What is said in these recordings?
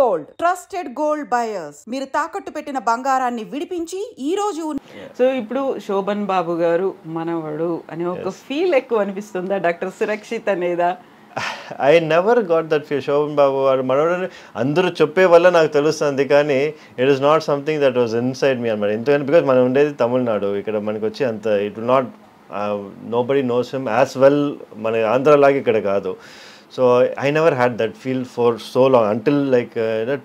Gold trusted gold buyers మీరు తాకట్టు పెట్టిన బంగారాన్ని విడిపించి ఈ రోజు సో ఇప్పుడు శోభన్ బాబు గారు మనవడు అనే ఒక ఫీల్ ఎక్కువ అనిపిస్తుందా డాక్టర్ సురక్షిత్ అనేదా? I never got that feel. Shobhan Babu గారు మనవడు అందరూ చెప్పే వల్ల నాకు తెలుస్తుంది, కానీ it is not something that was inside me అనమాట. ఎందుకంటే బికాజ్ మనం ఉండేది తమిళనాడు, ఇక్కడ మనకి వచ్చి అంత it will not nobody knows him as well, మన ఆంధ్రలాగా ఇక్కడ కాదు. So I never had that feel for so long until like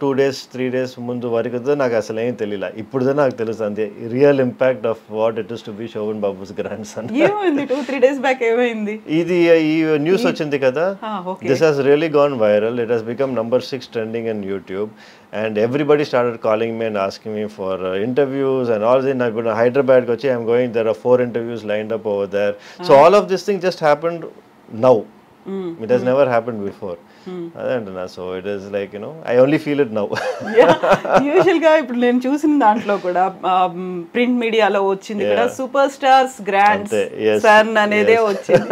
2 days 3 days ముందు వరకు నాకు అసలు ఏం తెలియలే. ఇప్పుడు నాకు తెలుస్తుంది real impact of what it is to be Shobhan Babu's grandson. ఏమైంది 2-3 days బ్యాక్ ఏమైంది? ఇది ఈ న్యూస్ వచ్చింది కదా, this has really gone viral. It has become number 6 trending in YouTube and everybody started calling me and asking me for interviews and all this. Now Hyderabad kochi I am going, there are 4 interviews lined up over there. So all of this thing just happened now. It has never happened before. So it is like, you know, I only feel it now. Usual గా ఇప్పుడు నేను చూసిన దాంట్లో కూడా print మీడియాలో వచ్చింది కూడా super stars grand son అనేదే వచ్చింది.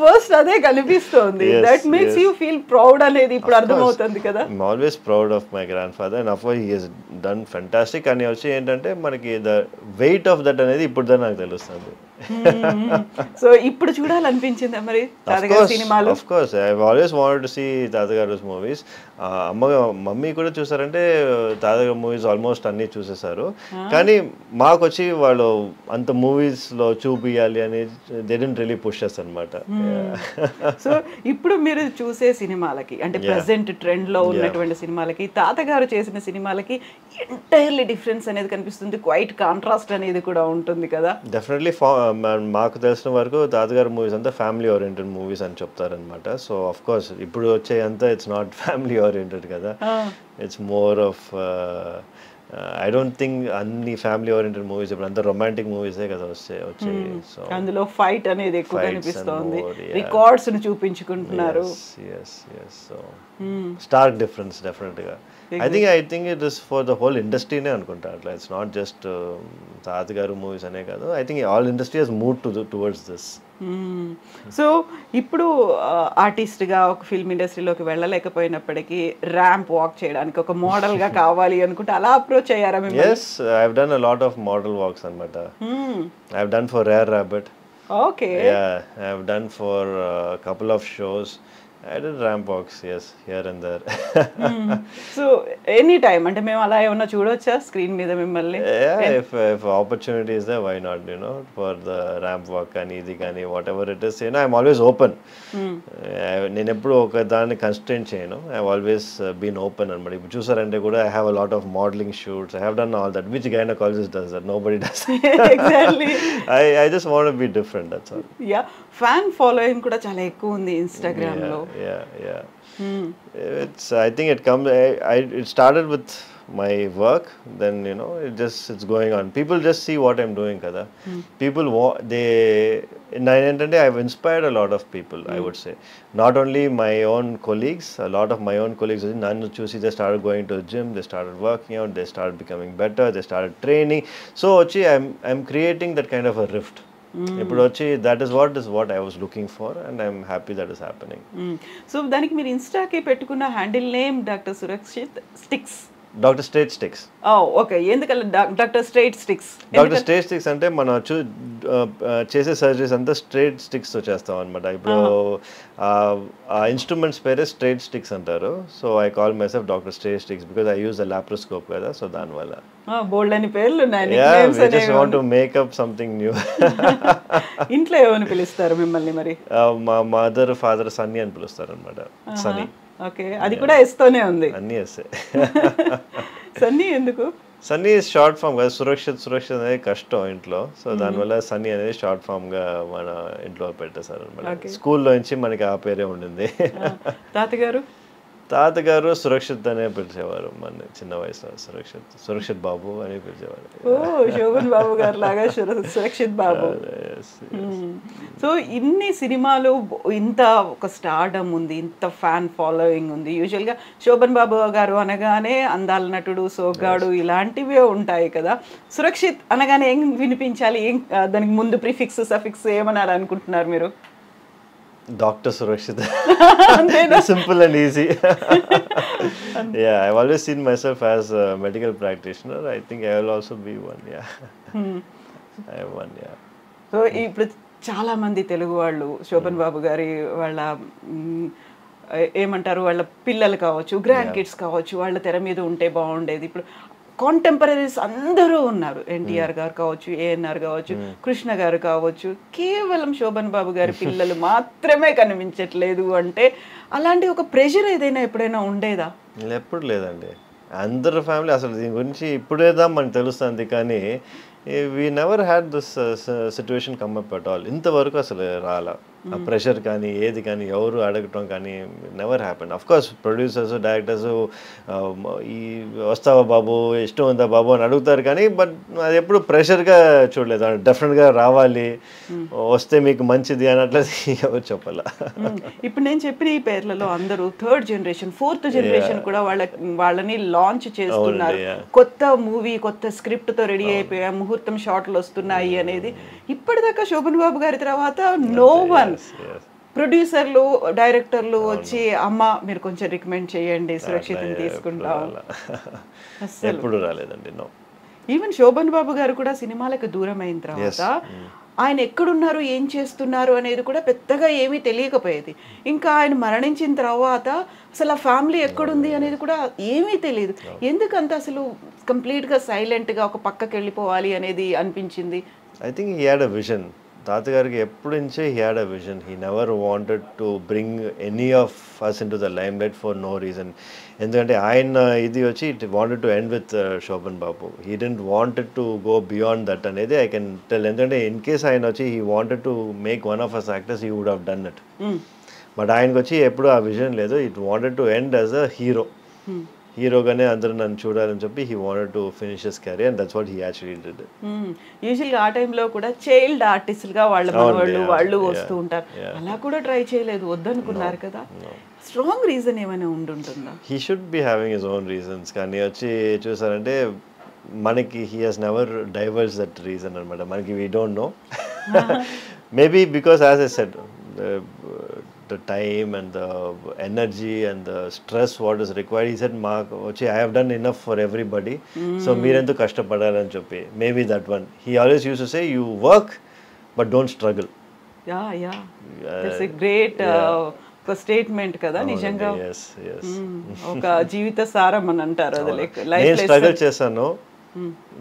ఫస్ట్ అదే కనిపిస్తోంది. That makes you feel proud అనేది ఇప్పుడు అర్థమవుతుంది కదా. I'm always proud of my grandfather and of course he has done fantastic. అని వచ్చి ఏంటంటే మనకి the weight of that అనేది ఇప్పుడు నాకు తెలుస్తుంది. సో ఇప్పుడు చూడాలనిపించిందా మరి తాతగారి సినిమాలు? Of course, I've always wanted to see తాతగారు's movies. Mummy కూడా చూసారంటే తాతగారు మూవీస్ ఆల్మోస్ట్ అన్ని చూసేసారు, కానీ మాకు వచ్చి వాళ్ళు అంత మూవీస్ లో చూపియాలి అని they didn't really push us అన్నమాట. సో ఇప్పుడు మీరు చూసే సినిమాలకి అంటే ప్రెసెంట్ ట్రెండ్ లో ఉన్నటువంటి సినిమాలకి తాతగారు చేసిన సినిమాలకి ఎంటైర్లీ డిఫరెన్స్ అనేది కనిపిస్తుంది. క్వైట్ కాంట్రాస్ట్ అనేది కూడా ఉంటుంది కదా. డెఫినెట్లీ మాకు తెలిసిన వరకు తాతగారు మూవీస్ అంతా ఫ్యామిలీ ఓరియంటెడ్ మూవీస్ అని చెప్తారనమాట. సో ఆఫ్ కోర్స్ ఇప్పుడు వచ్చే అంతా ఇట్స్ నాట్ ఫ్యామిలీ ఓరియంటెడ్ కదా, it's more of I don't think అన్ని ఫ్యామిలీ ఓరియంటెడ్ మూవీస్ ఇప్పుడు అంతా రొమాంటిక్ మూవీసే కదా వచ్చాయి. సో అందులో ఫైట్ అనేది ఎక్కువ కనిపిస్తుంది, రికార్డ్స్ ని చూపించుకుంటున్నారు. సో స్టార్క్ డిఫరెన్స్ డెఫినెట్ గా. I think it is for the whole industry ne anukunta. It's not just తాతగారు మూవీస్ అనే కాదు. I think all industry has moved towards this. So ఇప్పుడు ఆర్టిస్ట్ గా ఒక ఫిల్మ్ ఇండస్ట్రీలోకి వెళ్ళలేకపోయినప్పటికీ ర్యాంప్ వాక్ చేయడానికి ఒక మోడల్ గా కావాలి అనుకుంటే అలా అప్రోచ్ అయ్యారా మీరు? Yes, I have done a lot of model walks anamata. I have done for Rare Rabbit. Okay. Yeah, I have done for a couple of shows. I did ramp walks, yes, here and there. So any time అంటే మేము అలా ఏమన్నా చూడొచ్చా screen మీద మిమ్మల్ని? Yeah, if opportunity is there, why not, you know, for the ramp walk and ఇది కానీ whatever it is, you know, I'm always open. నేను ఎప్పుడు ఒక దాన్ని కన్స్టెంట్ చేయను. I've always been open అన్నమాట. ఇప్పుడు చూసారంటే కూడా I have a lot of modeling shoots. I have done all that. Which gynecologist does that? Nobody does. Exactly. I just want to be different, that's all. Yeah, fan following కూడా చాలా ఎక్కువ ఉంది Instagram లో. Yeah. It's I think it comes it started with my work, then you know it's going on. People just see what I'm doing kada. People I've inspired a lot of people, I would say. Not only my own colleagues, a lot of my own colleagues nannu chusi they started going to the gym, they started working out, they started becoming better, they started training. So I'm creating that kind of a rift. ఇప్పుడు వచ్చి that is what I was looking for and I'm happy that is happening. So దానికి మీరు ఇన్స్టాకి పెట్టుకున్న handle name doctor Surakshit sticks. Doctor straight sticks. Okay, ఎందుకలా doctor straight sticks? Doctor straight sticks అంటే మనం చేసే సర్జరీస్ అంతా స్ట్రైట్ స్టిక్స్ తో చేస్తాం అనమాట. ఇప్పుడు ఆ ఇన్స్ట్రుమెంట్స్ పేరే స్ట్రైట్ స్టిక్స్ అంటారు. So I call my self doctor straight sticks because I use the laparoscope కదా, సో దానివల్ల. బోల్డ్ అని పేర్లు ఉన్నాయి. I just want to make up something new. ఇంట్లో ఏమని పిలుస్తారు మిమ్మల్ని మరి? మా మదర్ ఫాదర్ సన్నీ అని పిలుస్తారు అనమాట. సన్నీ. ఓకే, అది కూడా ఎస్తోనే ఉంది. అన్నీ ఎస్సే. సన్నీ ఎందుకు? సన్నీ షార్ట్ ఫామ్ కదా. సురక్షిత్ అనేది కష్టం ఇంట్లో, సో దానివల్ల సన్నీ అనేది షార్ట్ ఫామ్ గా మన ఇంట్లో పెట్టేశారు అనమాట. స్కూల్లో నుంచి మనకి ఆ పేరే ఉండింది. తాతగారు సురక్షిత్ అనే పిలిచేవారు మన చిన్న వయసులో. సురక్షిత్ బాబు అని పిలిచేవారు. శోభన్ బాబు గారు లాగా సురక్షిత్ బాబు. సో ఇన్ని సినిమాలు, ఇంత ఒక స్టార్డమ్ ఉంది, ఇంత ఫ్యాన్ ఫాలోయింగ్ ఉంది. యూజువల్గా శోభన్ బాబు గారు అనగానే అందాల నటుడు, సోగ్గాడు ఇలాంటివే ఉంటాయి కదా. సురక్షిత్ అనగానే ఏం వినిపించాలి? ఏం దానికి ముందు ప్రిఫిక్స్ సఫిక్స్ ఏమనాలి అనుకుంటున్నారు మీరు? Dr. Surakshit. Simple and easy. Yeah, I've always seen myself as a medical practitioner. I think I will also be one. Yeah. I have one. Yeah. So ఇప్పుడు చాలా మంది తెలుగు వాళ్ళు శోభన్ బాబు గారి వాళ్ళ ఏమంటారు వాళ్ళ పిల్లలు కావచ్చు, గ్రాండ్ కిడ్స్ కావచ్చు, వాళ్ళ తెర మీద ఉంటే బాగుండేది. ఇప్పుడు కాంటెంపరీస్ అందరూ ఉన్నారు. ఎన్టీఆర్ గారు కావచ్చు, ఏఎన్ఆర్ కావచ్చు, కృష్ణ గారు కావచ్చు. కేవలం శోభన్ బాబు గారి పిల్లలు మాత్రమే కనిపించట్లేదు అంటే అలాంటి ఒక ప్రెషర్ ఏదైనా ఎప్పుడైనా ఉండేదా? ఎప్పుడు లేదండి. అందరు ఫ్యామిలీ అసలు దీని గురించి ఇప్పుడేదా మనకు తెలుస్తుంది, కానీ we never had this situation come up at all. ఇంతవరకు అసలు రాలా ఆ ప్రెషర్ కానీ ఏది కానీ ఎవరు అడగటం కానీ never happen. Of course producers directors ఈ వస్తావా బాబు, ఇష్టం ఉందా బాబు అని అడుగుతారు, కానీ బట్ అది ఎప్పుడు ప్రెషర్గా చూడలేదు. డెఫినెట్గా రావాలి, వస్తే మీకు మంచిది అని అట్లా ఎవరు చెప్పాలా. ఇప్పుడు నేను చెప్పిన ఈ పేర్లలో అందరూ థర్డ్ జనరేషన్, ఫోర్త్ జనరేషన్ కూడా వాళ్ళని లాంచ్ చేస్తున్నారు. కొత్త మూవీ, కొత్త స్క్రిప్ట్ తో రెడీ అయిపోయా, ముహూర్తం షాట్లు వస్తున్నాయి అనేది. ఇప్పటిదాకా శోభన్ బాబు గారి తర్వాత నో వన్ ప్రొడ్యూసర్లు డైరెక్టర్లు వచ్చి అమ్మ మీరు కొంచెం రికమెండ్ చేయండి, సురక్షితం తీసుకుంటాం, ఎప్పుడు రాలేదండి. నో. ఈవెన్ శోభన్ బాబు గారు కూడా సినిమాలకు దూరం అయిన తర్వాత ఆయన ఎక్కడున్నారు, ఏం చేస్తున్నారు అనేది కూడా పెద్దగా ఏమీ తెలియకపోయేది. ఇంకా ఆయన మరణించిన తర్వాత అసలు ఆ ఫ్యామిలీ ఎక్కడుంది అనేది కూడా ఏమీ తెలియదు. ఎందుకంత అసలు కంప్లీట్గా సైలెంట్గా ఒక పక్కకి వెళ్ళిపోవాలి అనేది అనిపించింది? I think he had a vision. తాతగారికి ఎప్పటి నుంచే he had a vision. He never wanted to bring any of us into the limelight for no reason. ఎందుకంటే ఆయన ఇది వచ్చి it wanted to end with Shobhan Babu. He didn't wanted to go beyond that అనేది I can tell. ఎందుకంటే in case ఆయన వచ్చి he wanted to make one of us actors, he would have done it. But ఆయనకు వచ్చి ఎప్పుడు ఆ vision లేదు. It wanted to end as a hero. హీరోగానే అందరూ నన్ను చూడాలని చెప్పి he wanted to finish his career and that's what he actually did. యూజువల్గా ఆ టైంలో కూడా చైల్డ్ ఆర్టిస్టులుగా వాళ్ళు వస్తూ ఉంటారు. అలా కూడా ట్రై చేయలేదు, వద్దనుకున్నారు కదా. స్ట్రాంగ్ రీజన్ ఏమైనా ఉంటుందా? He should be having his own reasons. కానీ వచ్చి చూసారంటే మనకి he has never divorce that reason అనమాట. మనకి we don't know. Maybe because as I said the time and the energy and the stress what is required. He said I have done enough for everybody, so meerendu kashtapadalani cheppi. Maybe that one. He always used to say you work but don't struggle. Yeah that's a great statement కదా. నిజంగా ఒక జీవిత సారం అని అంటారు. అది like నేను struggle చేశాను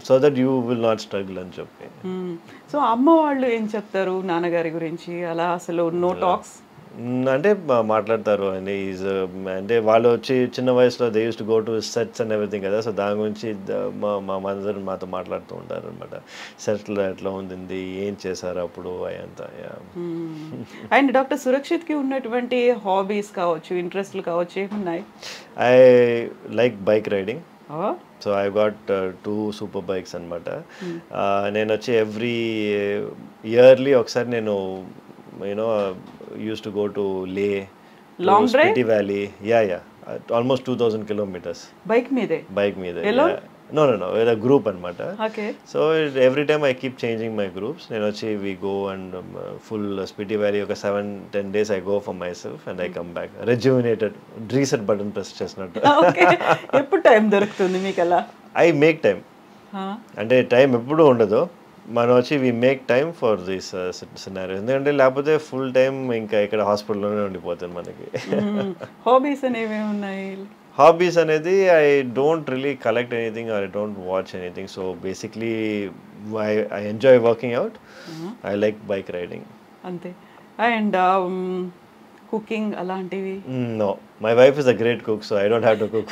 so that you will not struggle అని చెప్పి. సో అమ్మ వాళ్ళు ఏం చెప్తారు నాన్నగారి గురించి? అలా అసలు నో టాక్స్ అంటే మాట్లాడతారు అని. అంటే వాళ్ళు వచ్చి చిన్న వయసులో they use to go to sets and everything కదా. సో దాని గురించి మా మదర్ మాతో మాట్లాడుతూ ఉంటారు అనమాట. సెట్లో ఎట్లా ఉంది, ఏం చేశారు అప్పుడు అయంతా. అండ్ డాక్టర్ సురక్షిత్కి ఉన్నటువంటి హాబీస్ కావచ్చు, ఇంట్రెస్ట్లు కావచ్చు, ఏమున్నాయి? I like bike riding. So I got 2 super bikes అనమాట. నేను వచ్చి ఎవ్రీ ఇయర్లీ ఒకసారి నేను used to go to Leh, long drive, Spiti Valley. Yeah, almost 2000 kilometers. Bike meede? Alone? Yeah. No, with a group anamata. Okay. So every time I keep changing my groups. Nenu vachi we go and full Spiti Valley oka 7-10 days I go for myself and I come back rejuvenated, reset button press chesnattu. Okay. Eppudu time doruktundi meeku ala? I make time. అంటే టైం ఎప్పుడు ఉండదు. మనం వచ్చి we make time for this scenario. ఎందుకంటే లేకపోతే full time ఇంకా ఇక్కడ హాస్పిటల్లోనే ఉండిపోతుంది మనకి. హాబీస్ అనేవి ఉన్నాయి? హాబీస్ అనేది I don't really collect anything or I don't watch anything. So basically I enjoy working out. I like bike riding అంతే. అండ్ కుకింగ్ అలాంటివి? No, my wife is a great cook, so I don't have to cook.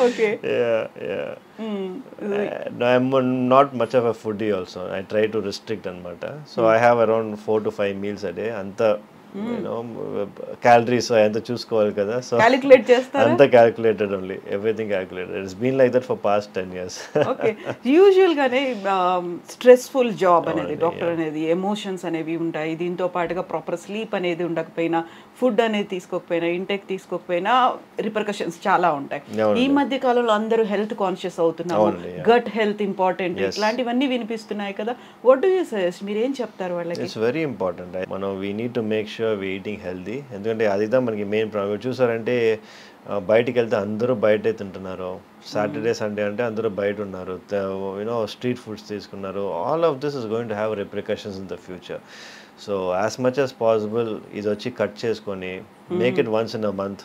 Okay. Yeah. No, I'm not much of a foodie also. I try to restrict anamata. So I have around 4 to 5 meals a day. Anta calories anta చూసుకోవాలి కదా. So calculate చేస్తారా? అంతా calculated only, everything calculated. It's been like that for past 10 years. Okay. Usual గానే stressful job అనేది doctor అనేది emotions అనేవి ఉంటాయి. దీంతో పాటుగా ప్రాపర్ స్లీప్ అనేది ఉండకపోయినా, ఫుడ్ అనేది తీసుకోకపోయినా ఇంటెక్ తీసుకోకపోయినా రిపర్కషన్స్ చాలా ఉంటాయి. అవునండి. ఈ మధ్య కాలంలో అందరూ హెల్త్ కాన్షియస్ అవుతున్నారు, అవునండి, yeah. గట్ హెల్త్ ఇంపార్టెంట్, ఇట్లాంటివన్నీ వినిపిస్తున్నాయి కదా. వాట్ డూ యూ సజెస్ట్, మీరు ఏం చెప్తారు వాళ్ళకి? It's very important. మనం we need to make sure we eating healthy. ఎందుకంటే అదిదా మనకి మెయిన్ ప్రాబ్లం. చూసారంటే బయటికి వెళ్తే అందరూ బయటే తింటున్నారు. సాటర్డే సండే అంటే అందరూ బయట ఉన్నారు, యూనో స్ట్రీట్ ఫుడ్స్ తీసుకున్నారు. All of this is going to have repercussions in the future. So as much as possible ఇది వచ్చి కట్ చేసుకొని make it once in a month,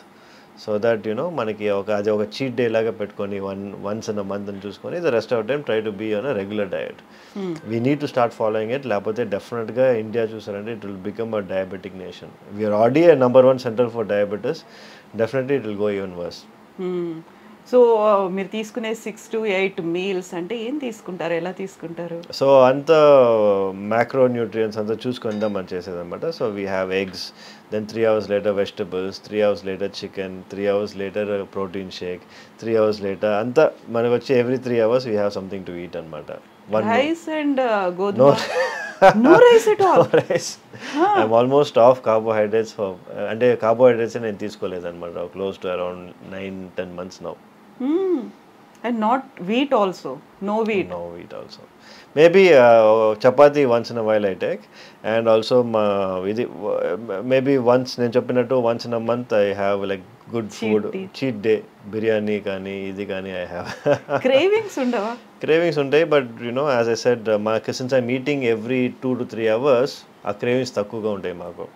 so that you know మనకి అది ఒక చీట్ డే లాగా పెట్టుకొని once in a month అని చూసుకొని the rest of time try to be on a regular diet. We need to start following it. లేకపోతే డెఫినెట్గా India చూసారంటే it will become a diabetic nation. We are already number 1 centre for diabetes. Definitely it will go even worse. So మీరు తీసుకునే 6 to 8 meals అంటే ఏం తీసుకుంటారు, ఎలా తీసుకుంటారు? సో అంత మ్యాక్రో న్యూట్రియన్స్ అంతా చూసుకుందాం మనం చేసేదన్నమాట. So we have eggs, then 3 hours later vegetables, 3 hours later chicken, 3 hours later protein shake, 3 hours later అంతా మనకు వచ్చి every 3 hours we have something to eat అన్నమాట. రైస్ అండ్ గోధుమ? No rice at all? No rice. I'm almost off carbohydrates అంటే carbohydrates నేను తీసుకోలేదు అనమాట. Close to around 9-10 months now. And not wheat also? No wheat? No wheat also. Maybe chapati once in a while I take, and also maybe once నేను చెప్పినట్టు once in a month I have like good food, cheat day, biryani కానీ ఇది కానీ I have. Cravings ఉండవా? Cravings ఉంటాయి, but you know as I said since I'm eating every 2 to 3 hours ఆ cravings తక్కువగా ఉంటాయి మాకు.